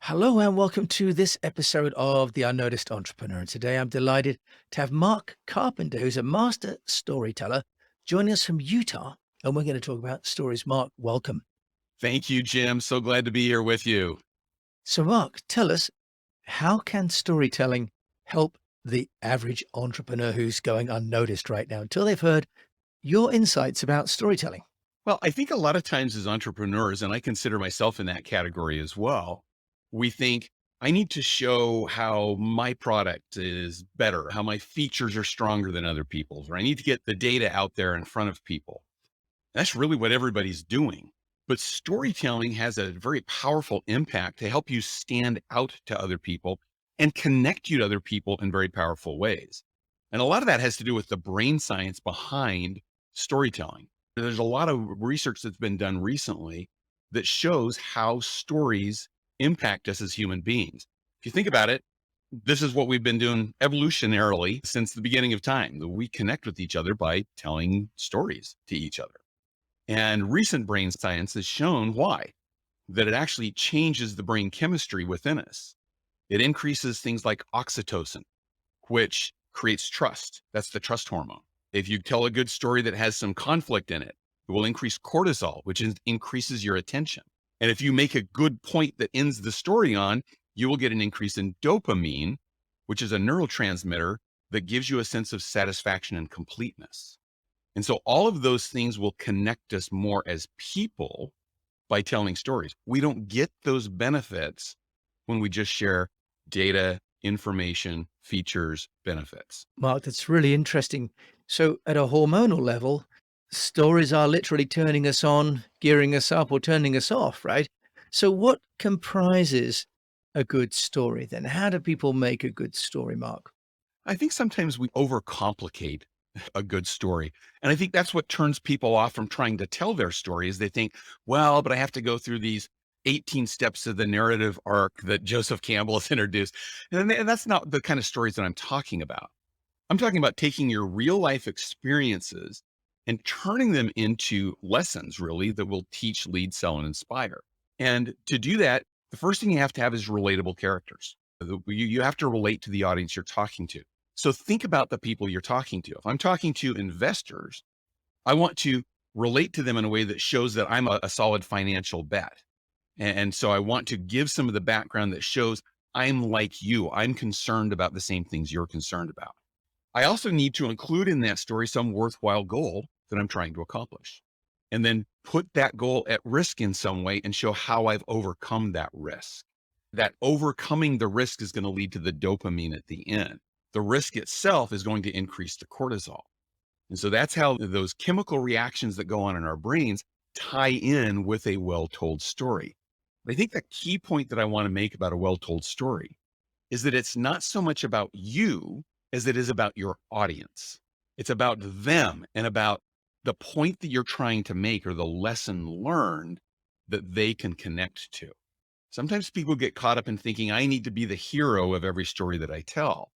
Hello and welcome to this episode of The Unnoticed Entrepreneur. And today I'm delighted to have Mark Carpenter, who's a master storyteller, joining us from Utah. And we're going to talk about stories. Mark, welcome. Thank you, Jim. So glad to be here with you. So, Mark, tell us, how can storytelling help the average entrepreneur who's going unnoticed right now until they've heard your insights about storytelling? Well, I think a lot of times as entrepreneurs, and I consider myself in that category as well, we think I need to show how my product is better, how my features are stronger than other people's, or I need to get the data out there in front of people. That's really what everybody's doing. But storytelling has a very powerful impact to help you stand out to other people and connect you to other people in very powerful ways. And a lot of that has to do with the brain science behind storytelling. There's a lot of research that's been done recently that shows how stories impact us as human beings. If you think about it, this is what we've been doing evolutionarily since the beginning of time, that we connect with each other by telling stories to each other. And recent brain science has shown why, that it actually changes the brain chemistry within us. It increases things like oxytocin, which creates trust. That's the trust hormone. If you tell a good story that has some conflict in it, it will increase cortisol, which increases your attention. And if you make a good point that ends the story on, you will get an increase in dopamine, which is a neurotransmitter that gives you a sense of satisfaction and completeness. And so all of those things will connect us more as people by telling stories. We don't get those benefits when we just share data, information, features, benefits. Mark, that's really interesting. So, at a hormonal level, stories are literally turning us on, gearing us up, or turning us off, right? So, what comprises a good story then? How do people make a good story, Mark? I think sometimes we overcomplicate a good story. And I think that's what turns people off from trying to tell their story is they think, well, but I have to go through these 18 steps of the narrative arc that Joseph Campbell has introduced. And that's not the kind of stories that I'm talking about. I'm talking about taking your real life experiences and turning them into lessons, really, that will teach, lead, sell, and inspire. And to do that, the first thing you have to have is relatable characters. You have to relate to the audience you're talking to. So think about the people you're talking to. If I'm talking to investors, I want to relate to them in a way that shows that I'm a solid financial bet. And so I want to give some of the background that shows I'm like you. I'm concerned about the same things you're concerned about. I also need to include in that story some worthwhile goal that I'm trying to accomplish, and then put that goal at risk in some way and show how I've overcome that risk. That overcoming the risk is going to lead to the dopamine at the end. The risk itself is going to increase the cortisol. And so that's how those chemical reactions that go on in our brains tie in with a well-told story. But I think the key point that I want to make about a well-told story is that it's not so much about you as it is about your audience. It's about them and about the point that you're trying to make or the lesson learned that they can connect to. Sometimes people get caught up in thinking, I need to be the hero of every story that I tell.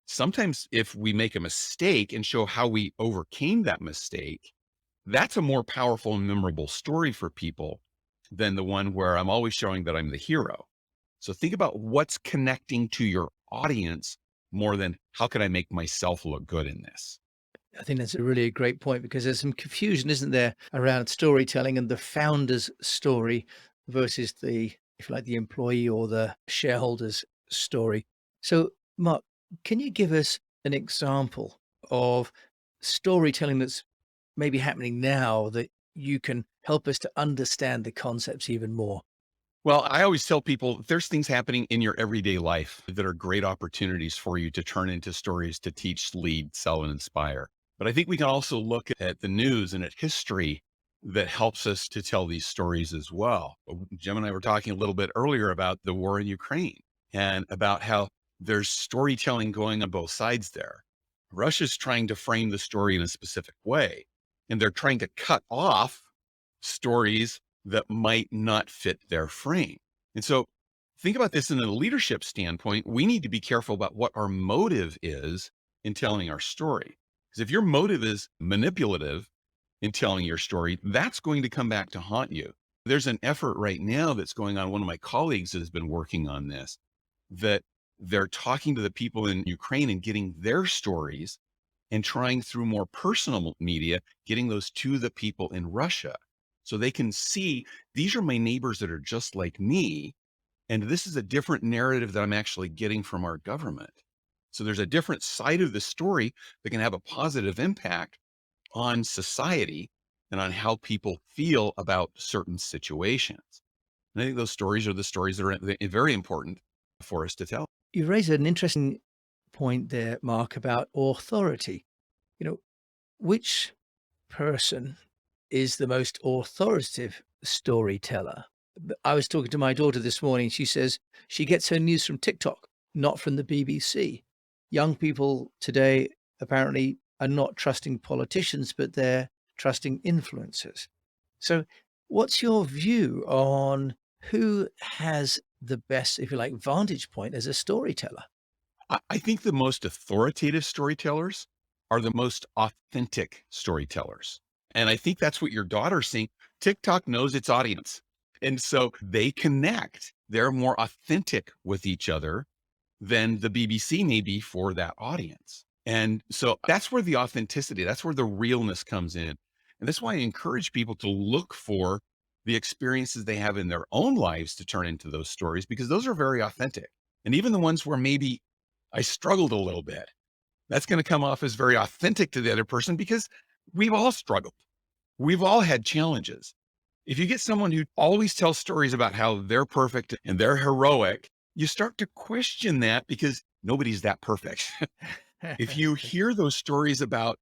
Sometimes if we make a mistake and show how we overcame that mistake, that's a more powerful and memorable story for people than the one where I'm always showing that I'm the hero. So think about what's connecting to your audience more than how can I make myself look good in this? I think that's a really great point because there's some confusion, isn't there, around storytelling and the founder's story versus the, if you like, the employee or the shareholder's story. So, Mark, can you give us an example of storytelling that's maybe happening now that you can help us to understand the concepts even more? Well, I always tell people there's things happening in your everyday life that are great opportunities for you to turn into stories to teach, lead, sell, and inspire. But I think we can also look at the news and at history that helps us to tell these stories as well. Jim and I were talking a little bit earlier about the war in Ukraine and about how there's storytelling going on both sides there. Russia's trying to frame the story in a specific way, and they're trying to cut off stories that might not fit their frame. And so think about this in a leadership standpoint. We need to be careful about what our motive is in telling our story. Because if your motive is manipulative in telling your story, that's going to come back to haunt you. There's an effort right now that's going on. One of my colleagues has been working on this, that they're talking to the people in Ukraine and getting their stories and trying through more personal media, getting those to the people in Russia. So they can see these are my neighbors that are just like me. And this is a different narrative that I'm actually getting from our government. So there's a different side of the story that can have a positive impact on society and on how people feel about certain situations. And I think those stories are the stories that are very important for us to tell. You raise an interesting point there, Mark, about authority. You know, which person is the most authoritative storyteller? I was talking to my daughter this morning. She says she gets her news from TikTok, not from the BBC. Young people today apparently are not trusting politicians, but they're trusting influencers. So, what's your view on who has the best, if you like, vantage point as a storyteller? I think the most authoritative storytellers are the most authentic storytellers. And I think that's what your daughter's seeing. TikTok knows its audience. And so they connect. They're more authentic with each other than the BBC may be for that audience. And so that's where the authenticity, that's where the realness comes in. And that's why I encourage people to look for the experiences they have in their own lives to turn into those stories, because those are very authentic. And even the ones where maybe I struggled a little bit, that's going to come off as very authentic to the other person, because we've all struggled. We've all had challenges. If you get someone who always tells stories about how they're perfect and they're heroic, you start to question that, because nobody's that perfect. If you hear those stories about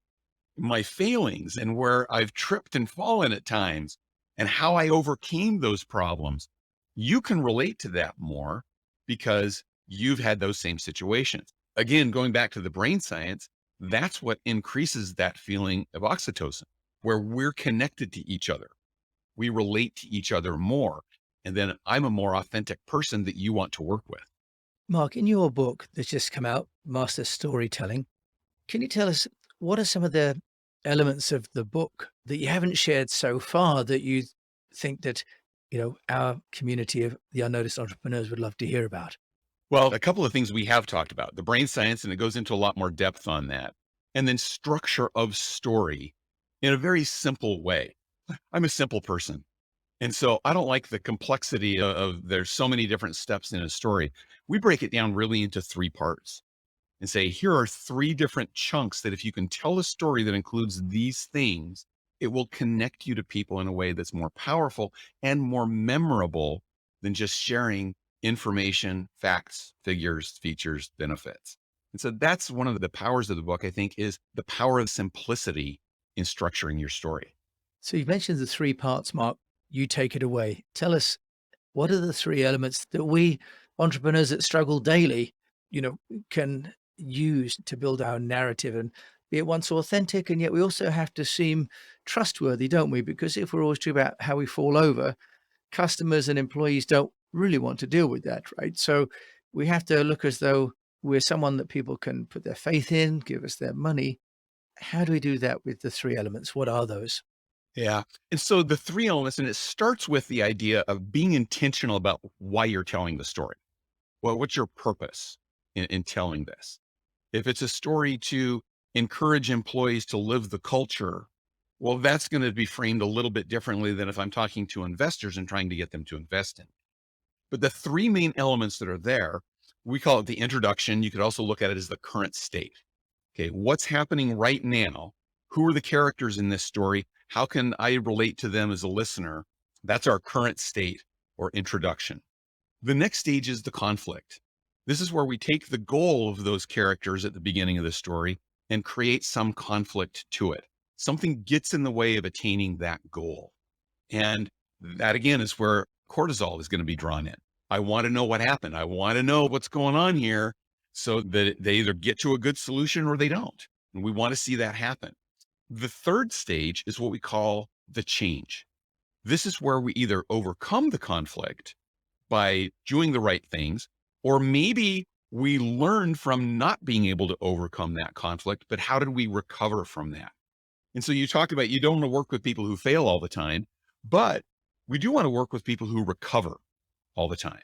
my failings and where I've tripped and fallen at times and how I overcame those problems, you can relate to that more because you've had those same situations. Again, going back to the brain science, that's what increases that feeling of oxytocin, where we're connected to each other. We relate to each other more. And then I'm a more authentic person that you want to work with. Mark, in your book that's just come out, Master Storytelling, can you tell us what are some of the elements of the book that you haven't shared so far that you think that, our community of the unnoticed entrepreneurs would love to hear about? Well, a couple of things we have talked about, the brain science, and it goes into a lot more depth on that. And then structure of story in a very simple way. I'm a simple person. And so I don't like the complexity of there's so many different steps in a story. We break it down really into three parts and say, here are three different chunks that if you can tell a story that includes these things, it will connect you to people in a way that's more powerful and more memorable than just sharing information, facts, figures, features, benefits. And so that's one of the powers of the book, I think, is the power of simplicity in structuring your story. So you mentioned the three parts, Mark. You take it away. Tell us, what are the three elements that we entrepreneurs that struggle daily, can use to build our narrative and be at once authentic, and yet we also have to seem trustworthy, don't we? Because if we're always true about how we fall over, customers and employees don't really want to deal with that, right? So we have to look as though we're someone that people can put their faith in, give us their money. How do we do that with the three elements? What are those? Yeah. And so the three elements, and it starts with the idea of being intentional about why you're telling the story. Well, what's your purpose in telling this? If it's a story to encourage employees to live the culture, well, that's going to be framed a little bit differently than if I'm talking to investors and trying to get them to invest in. But the three main elements that are there, we call it the introduction. You could also look at it as the current state. Okay, what's happening right now? Who are the characters in this story? How can I relate to them as a listener? That's our current state or introduction. The next stage is the conflict. This is where we take the goal of those characters at the beginning of the story and create some conflict to it. Something gets in the way of attaining that goal. And that again is where cortisol is going to be drawn in. I want to know what happened. I want to know what's going on here so that they either get to a good solution or they don't. And we want to see that happen. The third stage is what we call the change. This is where we either overcome the conflict by doing the right things, or maybe we learn from not being able to overcome that conflict, but how did we recover from that? And so you talked about, you don't want to work with people who fail all the time, but We do want to work with people who recover all the time.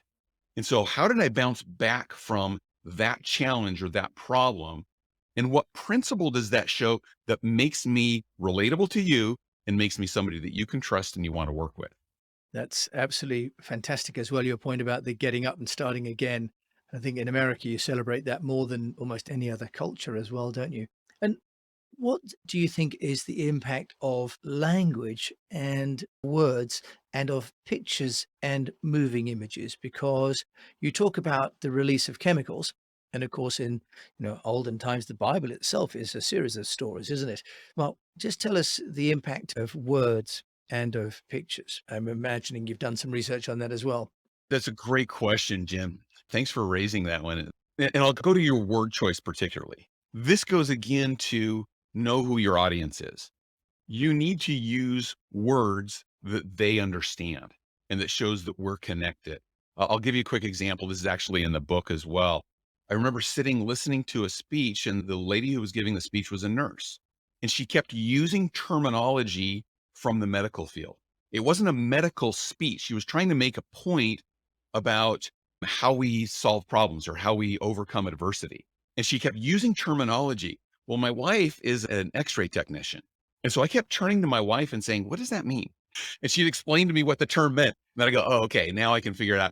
And so how did I bounce back from that challenge or that problem? And what principle does that show that makes me relatable to you and makes me somebody that you can trust and you want to work with? That's absolutely fantastic as well. Your point about the getting up and starting again. I think in America, you celebrate that more than almost any other culture as well, don't you? And what do you think is the impact of language and words and of pictures and moving images? Because you talk about the release of chemicals. And of course, in olden times, the Bible itself is a series of stories, isn't it? Well, just tell us the impact of words and of pictures. I'm imagining you've done some research on that as well. That's a great question, Jim. Thanks for raising that one. And I'll go to your word choice particularly. This goes again to know who your audience is. You need to use words that they understand and that shows that we're connected. I'll give you a quick example. This is actually in the book as well. I remember sitting listening to a speech, and the lady who was giving the speech was a nurse, and she kept using terminology from the medical field. It wasn't a medical speech. She was trying to make a point about how we solve problems or how we overcome adversity. And she kept using terminology. Well, my wife is an x-ray technician. And so I kept turning to my wife and saying, what does that mean? And she'd explain to me what the term meant. And then I go, oh, okay, now I can figure it out.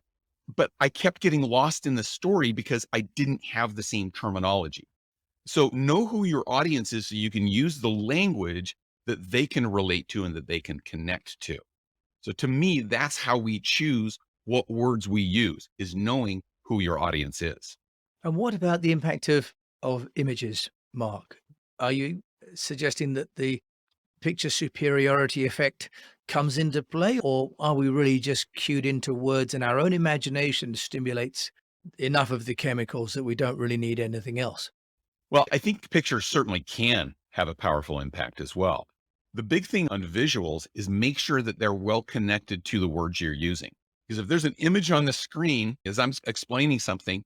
But I kept getting lost in the story because I didn't have the same terminology. So know who your audience is so you can use the language that they can relate to and that they can connect to. So to me, that's how we choose what words we use, is knowing who your audience is. And what about the impact of images, Mark? Are you suggesting that the picture superiority effect comes into play, or are we really just cued into words and our own imagination stimulates enough of the chemicals that we don't really need anything else? Well, I think pictures certainly can have a powerful impact as well. The big thing on visuals is make sure that they're well connected to the words you're using. Because if there's an image on the screen as I'm explaining something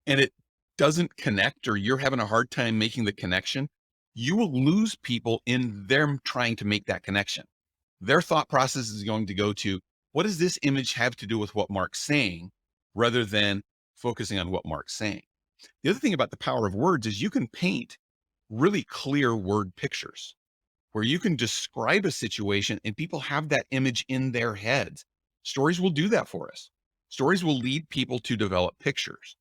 and it doesn't connect or you're having a hard time making the connection, you will lose people in them trying to make that connection. Their thought process is going to go to, what does this image have to do with what Mark's saying, rather than focusing on what Mark's saying. The other thing about the power of words is you can paint really clear word pictures where you can describe a situation and people have that image in their heads. Stories will do that for us. Stories will lead people to develop pictures.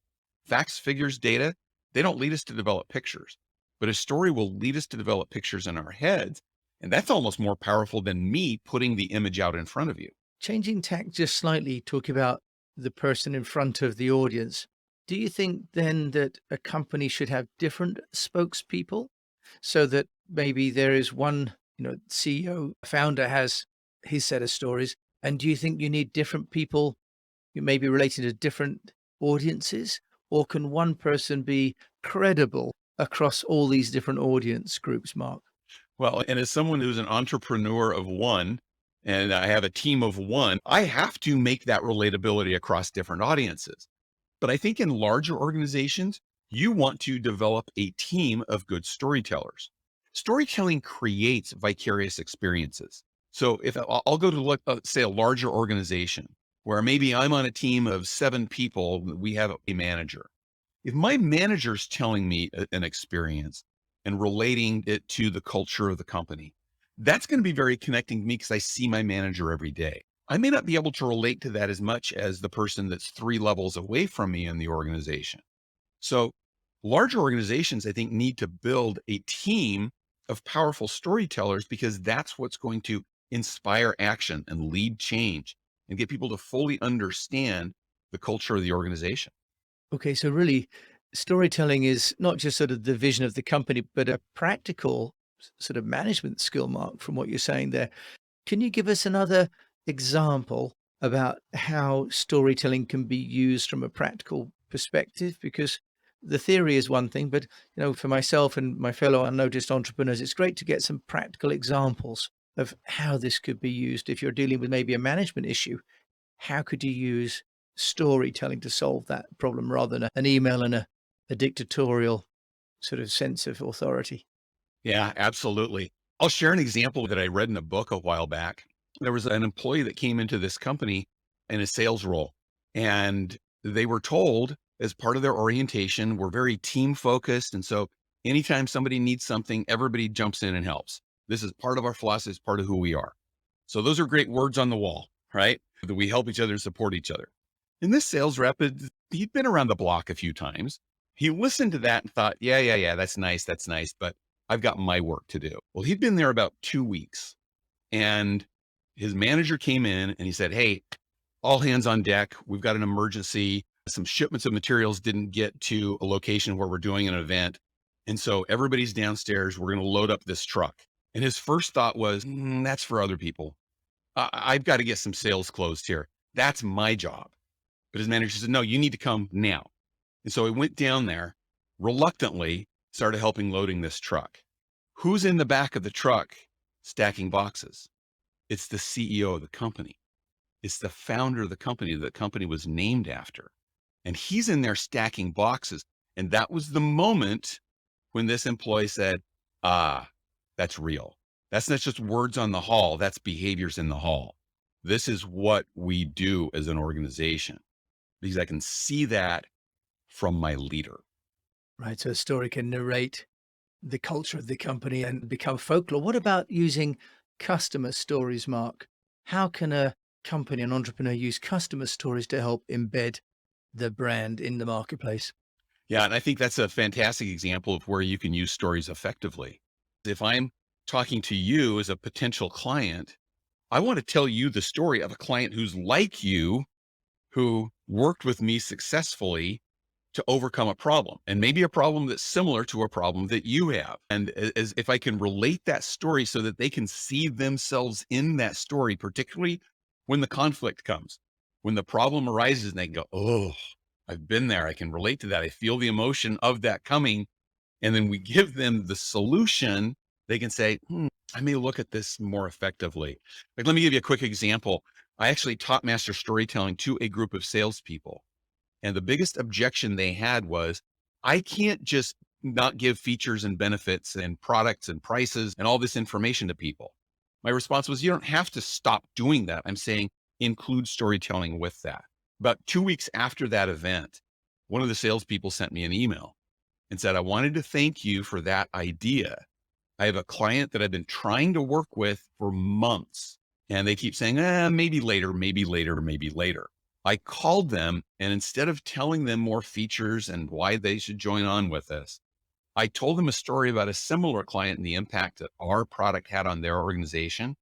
Facts, figures, data, they don't lead us to develop pictures, but a story will lead us to develop pictures in our heads. And that's almost more powerful than me putting the image out in front of you. Changing tack just slightly, talk about the person in front of the audience. Do you think then that a company should have different spokespeople so that maybe there is one, CEO, founder has his set of stories, and do you think you need different people who may be related to different audiences, or can one person be credible across all these different audience groups, Mark? Well, and as someone who's an entrepreneur of one, and I have a team of one, I have to make that relatability across different audiences. But I think in larger organizations, you want to develop a team of good storytellers. Storytelling creates vicarious experiences. So if I'll go to say a larger organization where maybe I'm on a team of 7 people, we have a manager. If my manager's telling me an experience and relating it to the culture of the company, that's going to be very connecting to me because I see my manager every day. I may not be able to relate to that as much as the person that's 3 levels away from me in the organization. So larger organizations, I think, need to build a team of powerful storytellers because that's what's going to inspire action and lead change and get people to fully understand the culture of the organization. Okay, so really, storytelling is not just sort of the vision of the company, but a practical sort of management skill, Mark, from what you're saying there. Can you give us another example about how storytelling can be used from a practical perspective? Because the theory is one thing, but for myself and my fellow unnoticed entrepreneurs, it's great to get some practical examples of how this could be used. If you're dealing with maybe a management issue, how could you use storytelling to solve that problem rather than an email and a dictatorial sort of sense of authority? Yeah, absolutely. I'll share an example that I read in a book a while back. There was an employee that came into this company in a sales role, and they were told as part of their orientation, we're very team focused. And so anytime somebody needs something, everybody jumps in and helps. This is part of our philosophy, it's part of who we are. So those are great words on the wall, right? That we help each other and support each other. And this sales rep, he'd been around the block a few times. He listened to that and thought, yeah, that's nice. That's nice. But I've got my work to do. Well, he'd been there about 2 weeks, and his manager came in and he said, hey, all hands on deck. We've got an emergency. Some shipments of materials didn't get to a location where we're doing an event. And so everybody's downstairs. We're going to load up this truck. And his first thought was, that's for other people. I've got to get some sales closed here. That's my job. But his manager said, no, you need to come now. And so he went down there, reluctantly started helping loading this truck. Who's in the back of the truck stacking boxes? It's the CEO of the company. It's the founder of the company was named after. And he's in there stacking boxes. And that was the moment when this employee said, that's real. That's not just words on the hall. That's behaviors in the hall. This is what we do as an organization, because I can see that from my leader. Right. So a story can narrate the culture of the company and become folklore. What about using customer stories, Mark? How can a company, an entrepreneur, use customer stories to help embed the brand in the marketplace? Yeah. And I think that's a fantastic example of where you can use stories effectively. If I'm talking to you as a potential client, I want to tell you the story of a client who's like you, who worked with me successfully to overcome a problem, and maybe a problem that's similar to a problem that you have. And as if I can relate that story so that they can see themselves in that story, particularly when the conflict comes, when the problem arises and they go, oh, I've been there. I can relate to that. I feel the emotion of that coming. And then we give them the solution. They can say, I may look at this more effectively. Like, let me give you a quick example. I actually taught master storytelling to a group of salespeople. And the biggest objection they had was, I can't just not give features and benefits and products and prices and all this information to people. My response was, you don't have to stop doing that. I'm saying include storytelling with that. About 2 weeks after that event, one of the salespeople sent me an email and said, I wanted to thank you for that idea. I have a client that I've been trying to work with for months, and they keep saying, maybe later, maybe later, maybe later. I called them, and instead of telling them more features and why they should join on with us, I told them a story about a similar client and the impact that our product had on their organization.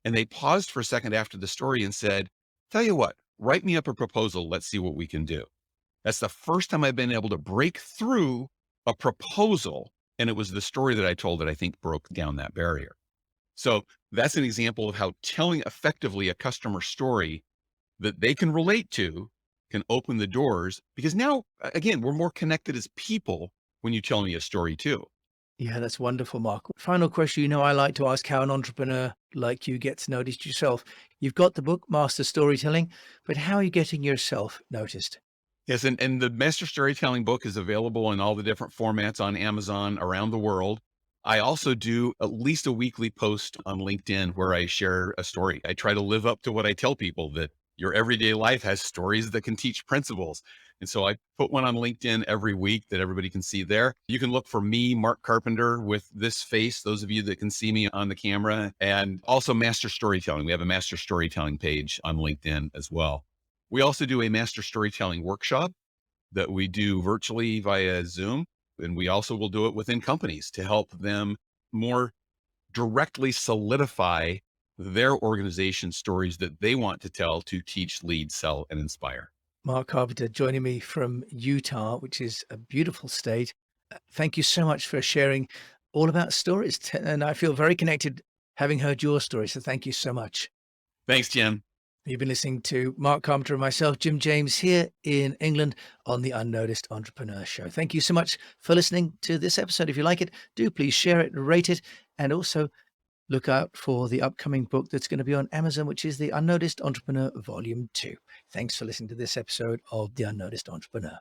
And they paused for a second after the story and said, tell you what, write me up a proposal. Let's see what we can do. That's the first time I've been able to break through a proposal. And it was the story that I told that I think broke down that barrier. So that's an example of how telling effectively a customer story that they can relate to can open the doors, because now, again, we're more connected as people when you tell me a story too. Yeah, that's wonderful, Mark. Final question. I like to ask how an entrepreneur like you gets noticed yourself. You've got the book, Master Storytelling, but how are you getting yourself noticed? Yes. And the Master Storytelling book is available in all the different formats on Amazon around the world. I also do at least a weekly post on LinkedIn where I share a story. I try to live up to what I tell people, that your everyday life has stories that can teach principles. And so I put one on LinkedIn every week that everybody can see there. You can look for me, Mark Carpenter, with this face, those of you that can see me on the camera, and also Master Storytelling. We have a Master Storytelling page on LinkedIn as well. We also do a Master Storytelling workshop that we do virtually via Zoom. And we also will do it within companies to help them more directly solidify their organization stories that they want to tell to teach, lead, sell, and inspire. Mark Carpenter joining me from Utah, which is a beautiful state. Thank you so much for sharing all about stories. And I feel very connected having heard your story. So thank you so much. Thanks, Jim. You've been listening to Mark Carpenter and myself, Jim James, here in England on the Unnoticed Entrepreneur Show. Thank you so much for listening to this episode. If you like it, do please share it, rate it, and also look out for the upcoming book that's going to be on Amazon, which is The Unnoticed Entrepreneur Volume 2. Thanks for listening to this episode of The Unnoticed Entrepreneur.